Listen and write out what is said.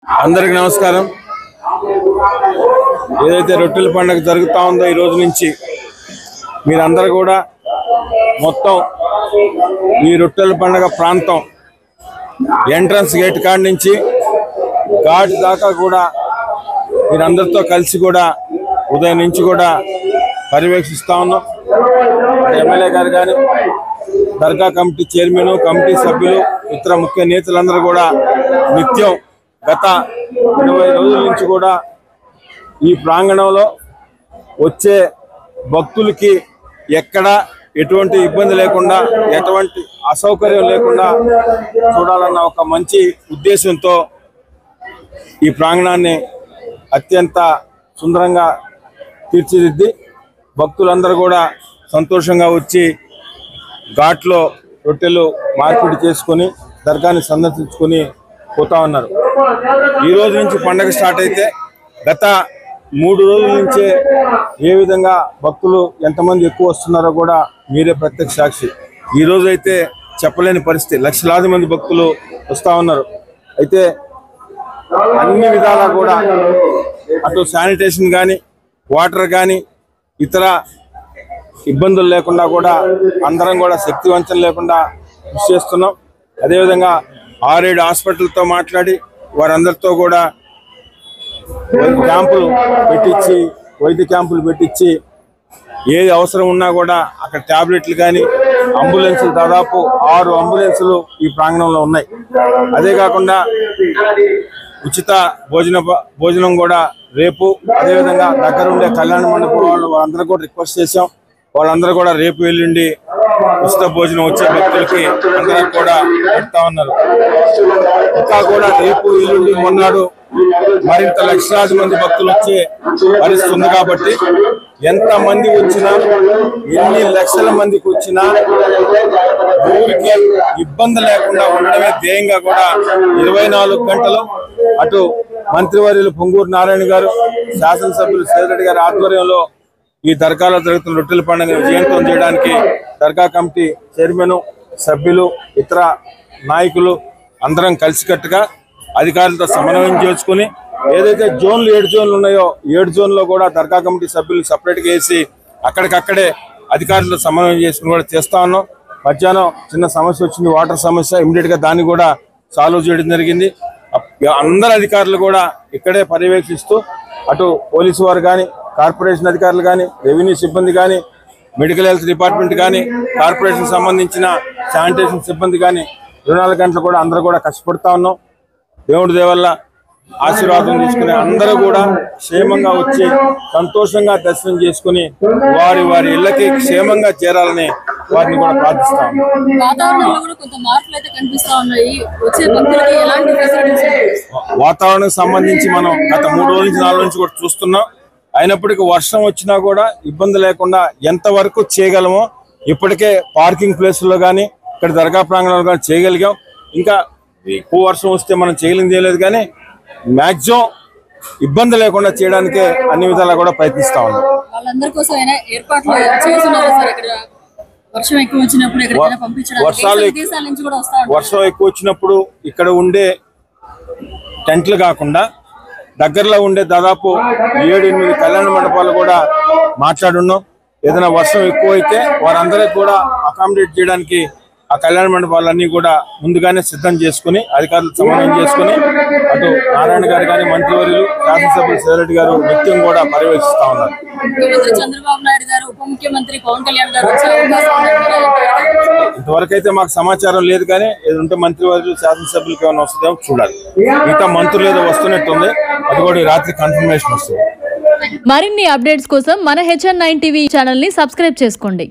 అందరికి నమస్కారం. ఏదైతే రొట్టెల పండుగ జరుగుతూ ఉందో ఈ రోజు నుంచి మీరందరూ కూడా మొత్తం ఈ రొట్టెల పండుగ ప్రాంతం ఎంట్రన్స్ గేట్ కాడ నుంచి ఘాట్ దాకా కూడా మీరందరితో కలిసి కూడా ఉదయం నుంచి కూడా పర్యవేక్షిస్తూ ఉన్నాం. ఎమ్మెల్యే గారు కానీ దర్గా కమిటీ చైర్మన్, కమిటీ సభ్యులు, ఇతర ముఖ్య నేతలందరూ కూడా నిత్యం గత 20 రోజుల నుంచి కూడా ఈ ప్రాంగణంలో వచ్చే భక్తులకి ఎక్కడ ఎటువంటి ఇబ్బంది లేకుండా, ఎటువంటి అసౌకర్యం లేకుండా చూడాలన్న ఒక మంచి ఉద్దేశంతో ఈ ప్రాంగణాన్ని అత్యంత సుందరంగా తీర్చిదిద్ది భక్తులందరూ కూడా సంతోషంగా వచ్చి ఘాట్లో రొట్టెలు మార్పిడి చేసుకొని దర్గాని సందర్శించుకొని పోతా ఉన్నారు. ఈ రోజు నుంచి పండగ స్టార్ట్ అయితే గత 3 రోజుల నుంచే ఏ విధంగా భక్తులు ఎంతమంది ఎక్కువ వస్తున్నారో కూడా మీరే ప్రత్యక్ష సాక్షి. ఈ రోజు అయితే చెప్పలేని పరిస్థితి, లక్షలాది మంది భక్తులు వస్తూ ఉన్నారు. అయితే అన్ని విధాలా కూడా అటు శానిటేషన్ కానీ, వాటర్ కానీ, ఇతర ఇబ్బందులు లేకుండా కూడా అందరం కూడా శక్తి వంచన లేకుండా కృషి చేస్తున్నాం. అదేవిధంగా 6-7 హాస్పిటల్తో మాట్లాడి వారందరితో కూడా వైద్య క్యాంపులు పెట్టించి ఏది అవసరం ఉన్నా కూడా అక్కడ ట్యాబ్లెట్లు కానీ, అంబులెన్సులు దాదాపు 6 అంబులెన్సులు ఈ ప్రాంగణంలో ఉన్నాయి. అదే కాకుండా ఉచిత భోజనం కూడా రేపు, అదేవిధంగా దగ్గర ఉండే కళ్యాణ మండపం వాళ్ళందరూ కూడా రిక్వెస్ట్ చేశాం. వాళ్ళందరూ కూడా రేపు ఎల్లుండి ఉచిత భోజనం వచ్చే భక్తులకి అందరూ కూడా పెడతా ఉన్నారు. ఇంకా కూడా రేపు ఎల్లుండి మొన్నాడు మరింత లక్షలాది మంది భక్తులు వచ్చే పరిస్థితి ఉంది. కాబట్టి ఎంత మంది వచ్చినా, ఎన్ని లక్షల మందికి వచ్చినా ఊరికి ఇబ్బంది లేకుండా ఉండడమే ధ్యేయంగా కూడా 24 గంటలు అటు మంత్రివర్యులు పొంగూరు నారాయణ గారు, శాసనసభ్యులు సేదరెడ్డి గారి ఆధ్వర్యంలో ఈ దర్గాలో జరుగుతున్న రొట్టెల పండుగ విజయవంతం చేయడానికి దర్గా కమిటీ చైర్మన్, సభ్యులు, ఇతర నాయకులు అందరం కలిసికట్టుగా అధికారులతో సమన్వయం చేసుకుని ఏదైతే జోన్లు 7 జోన్లు ఉన్నాయో 7 జోన్లో కూడా దర్గా కమిటీ సభ్యులు సపరేట్గా వేసి అక్కడికక్కడే అధికారులతో సమన్వయం చేసుకుని కూడా చేస్తా ఉన్నాం. మధ్యాహ్నం చిన్న సమస్య వచ్చింది, వాటర్ సమస్య, ఇమీడియట్గా దాన్ని కూడా సాల్వ్ చేయడం జరిగింది. అందరు అధికారులు కూడా ఇక్కడే పర్యవేక్షిస్తూ అటు పోలీసు వారు కానీ, కార్పొరేషన్ అధికారులు కానీ, రెవెన్యూ సిబ్బంది కానీ, మెడికల్ హెల్త్ డిపార్ట్మెంట్ కానీ, కార్పొరేషన్ సంబంధించిన శానిటేషన్ సిబ్బంది కానీ 24 గంటలు కూడా అందరూ కూడా కష్టపడుతూ ఉన్నాం. దేవుడి దేవల్ల ఆశీర్వాదం తీసుకుని అందరూ కూడా క్షేమంగా వచ్చి సంతోషంగా దర్శనం చేసుకుని వారి వారి ఇళ్లకి క్షేమంగా చేరాలని వారిని కూడా ప్రార్థిస్తాం. వాతావరణం సంబంధించి మనం గత 3 రోజుల నుంచి 4 రోజుల నుంచి కూడా చూస్తున్నాం. అయినప్పటికీ వర్షం వచ్చినా కూడా ఇబ్బంది లేకుండా ఎంతవరకు చేయగలమో ఇప్పటికే పార్కింగ్ ప్లేసుల్లో కానీ, ఇక్కడ దర్గా ప్రాంగణంలో కానీ చేయగలిగాం. ఇంకా ఎక్కువ వర్షం వస్తే మనం చేయలేని లేదు, కానీ మ్యాక్సిమం ఇబ్బంది లేకుండా చేయడానికే అన్ని విధాలా కూడా ప్రయత్నిస్తా ఉన్నాం. వర్షం ఎక్కువ వచ్చినప్పుడు ఇక్కడ ఉండే టెంట్లు కాకుండా దగ్గరలో ఉండే దాదాపు 7-8 కళ్యాణ మండపాలు కూడా మాట్లాడున్నాం. ఏదైనా వర్షం ఎక్కువైతే వారందరికీ కూడా అకామిడేట్ చేయడానికి ఆ కళ్యాణ మండపాలన్నీ కూడా ముందుగానే సిద్ధం చేసుకుని అధికారులు సమన్వయం చేసుకుని అటు నారాయణ గారు కానీ, మంత్రివర్యులు, శాసనసభ్యులు సేదరెడ్డి గారు నిత్యం కూడా పర్యవేక్షిస్తా ఉన్నారు. ఇంతవరకు అయితే మాకు సమాచారం లేదు, కానీ ఏదంటే మంత్రివర్యులు, శాసనసభ్యులకి ఏమైనా వస్తుందేమో చూడాలి. మిగతా మంత్రులు ఏదో వస్తున్నట్టుంది, అది కూడా ఈ రాత్రి కన్ఫర్మేషన్ వస్తుంది. మరిన్ని అప్డేట్స్ కోసం మన HN9 టీవీ ఛానల్ ని సబ్స్క్రైబ్ చేసుకోండి.